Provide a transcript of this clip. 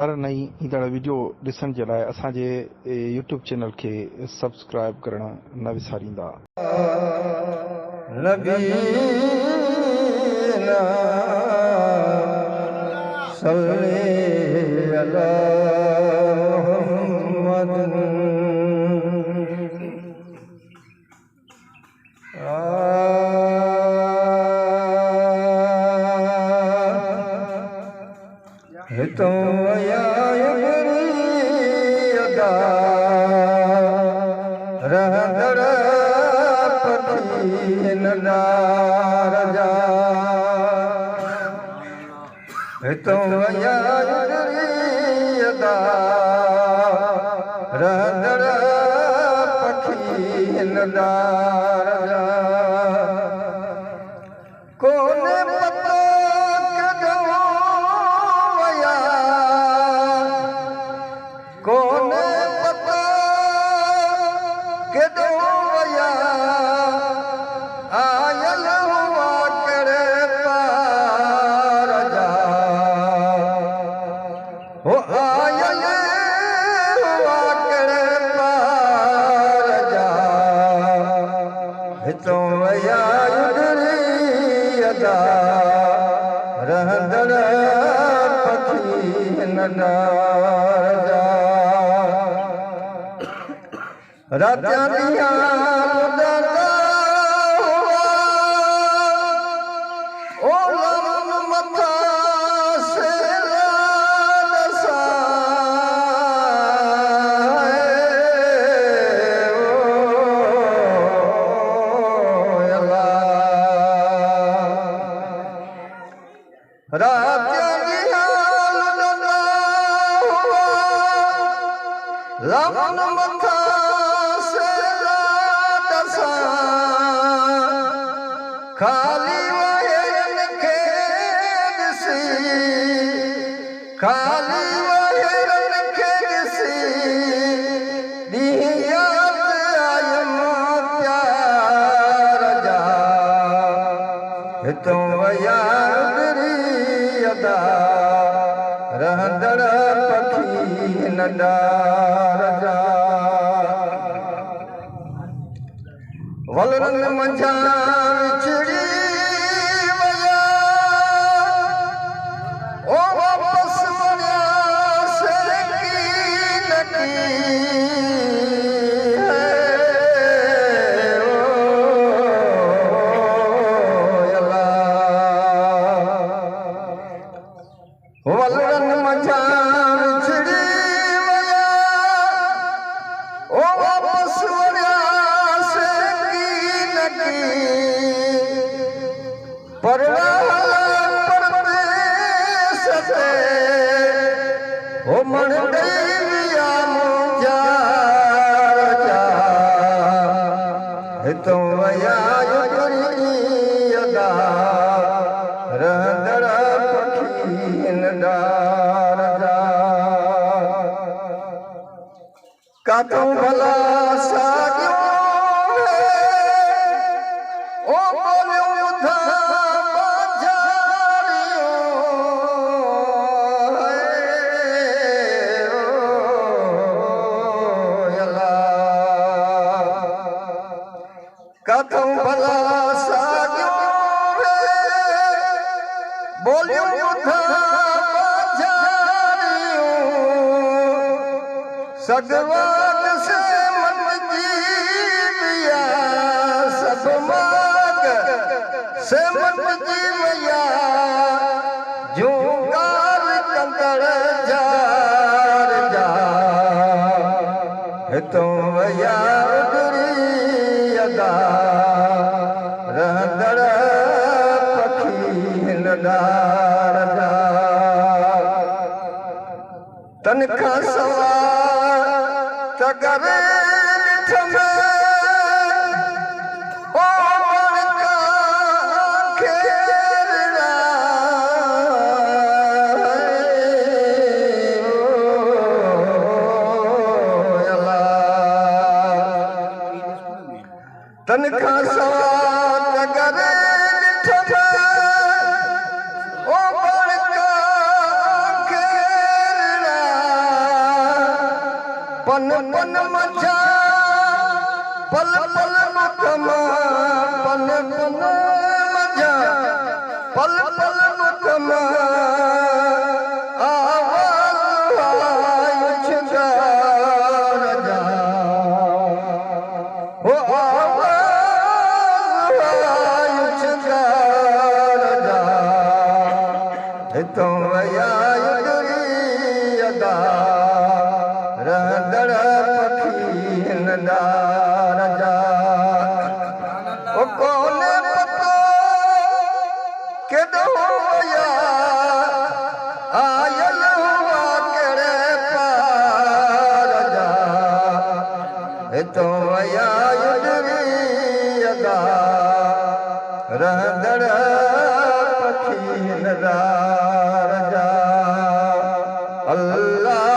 हर नई ईंदड़ वीडियो ॾिसण जे लाइ असांजे यूट्यूब चैनल खे सब्सक्राइब करणु न विसारींदा। ओ बड़का खेलना पन पन मचा पल पल मुतमा पन पन मचा पल पल मुतमा आवाज़ छगार जा हो आवाज़ छगार जा हितों वया अदा रहंदड़ पखी नंदार जा ओ कोने पतो केॾो वया आयल हुआ कहिड़े पार जा हितों वया अदा रहंदड़ पखी नंदार जा अल्लाह